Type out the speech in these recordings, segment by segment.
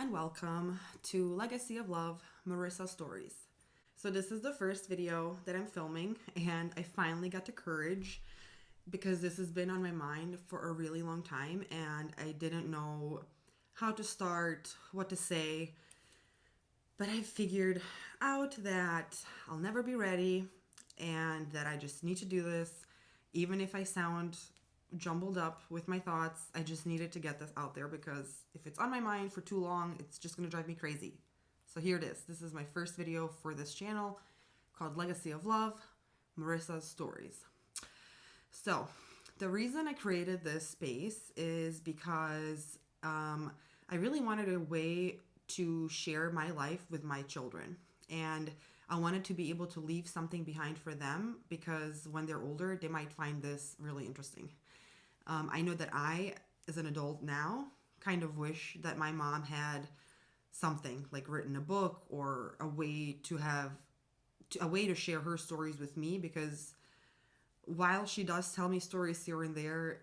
and welcome to Legacy of Love, Murisa Stories. So this is the first video that I'm filming and I finally got the courage because this has been on my mind for a really long time and I didn't know how to start, what to say, but I figured out that I'll never be ready and that I just need to do this. Even if I sound jumbled up with my thoughts, I just needed to get this out there because if it's on my mind for too long, it's just going to drive me crazy. So here it is. This is my first video for this channel called Legacy of Love, Murisa's Stories. So the reason I created this space is because I really wanted a way to share my life with my children. And I wanted to be able to leave something behind for them because when they're older, they might find this really interesting. I know that I, as an adult now, kind of wish that my mom had something like written a book or a way to share her stories with me, because while she does tell me stories here and there,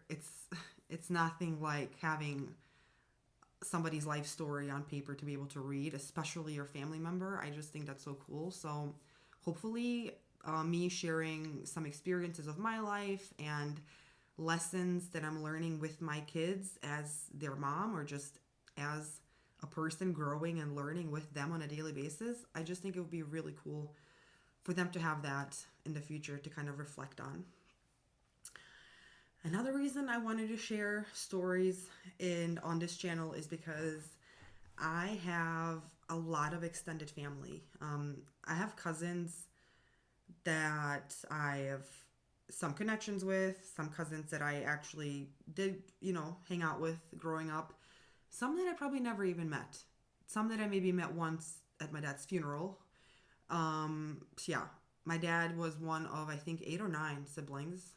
it's nothing like having somebody's life story on paper to be able to read, especially your family member. I just think that's so cool. So hopefully me sharing some experiences of my life and lessons that I'm learning with my kids as their mom, or just as a person growing and learning with them on a daily basis, I just think it would be really cool for them to have that in the future to kind of reflect on. Another reason I wanted to share stories on this channel is because I have a lot of extended family. I have cousins that I have some connections with, some cousins that I actually did, hang out with growing up, some that I probably never even met, some that I maybe met once at my dad's funeral. Yeah, my dad was one of, I think, 8 or 9 siblings.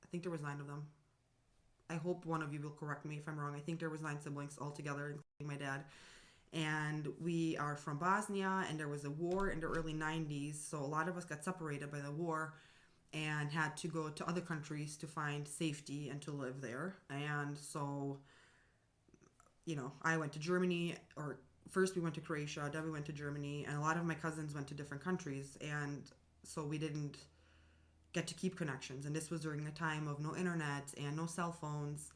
I think there was 9 of them. I hope one of you will correct me if I'm wrong. I think there was 9 siblings altogether, including my dad. And we are from Bosnia, and there was a war in the early 90s, so a lot of us got separated by the war and had to go to other countries to find safety and to live there. And so, I went to Germany, or first we went to Croatia, then we went to Germany, and a lot of my cousins went to different countries, and so we didn't get to keep connections. And this was during a time of no internet and no cell phones.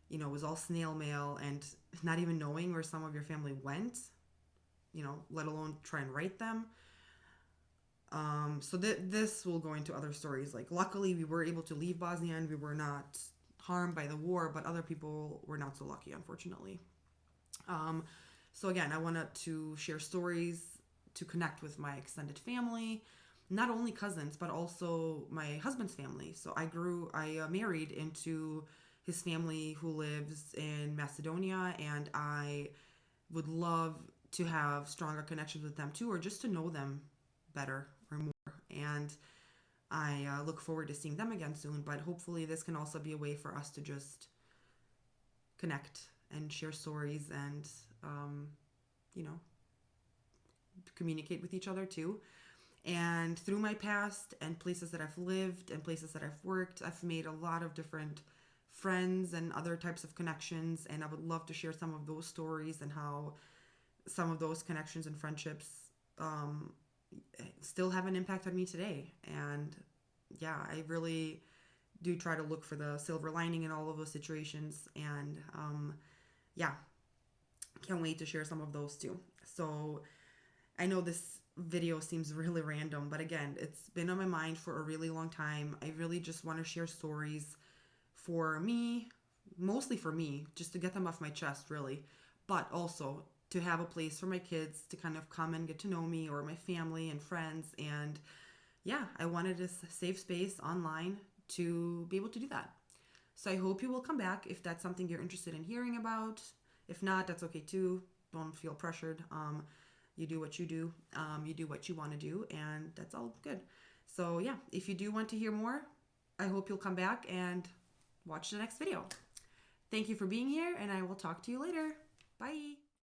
It was all snail mail, and not even knowing where some of your family went, let alone try and write them. So this will go into other stories. Like, luckily we were able to leave Bosnia and we were not harmed by the war, but other people were not so lucky, unfortunately. So again, I wanted to share stories to connect with my extended family, not only cousins, but also my husband's family. So I married into his family who lives in Macedonia, and I would love to have stronger connections with them too, or just to know them better or more. And I look forward to seeing them again soon, but hopefully this can also be a way for us to just connect and share stories and, communicate with each other too. And through my past and places that I've lived and places that I've worked, I've made a lot of different friends and other types of connections, and I would love to share some of those stories and how some of those connections and friendships still have an impact on me today. And yeah, I really do try to look for the silver lining in all of those situations, and yeah, can't wait to share some of those too. So I know this video seems really random, but again, it's been on my mind for a really long time. I really just want to share stories for me, mostly for me, just to get them off my chest, really, but also to have a place for my kids to kind of come and get to know me, or my family and friends. And yeah, I wanted this safe space online to be able to do that. So I hope you will come back if that's something you're interested in hearing about. If not, that's okay too. Don't feel pressured. You do what you do. You do what you want to do, and that's all good. So yeah, if you do want to hear more, I hope you'll come back and watch the next video. Thank you for being here, and I will talk to you later. Bye.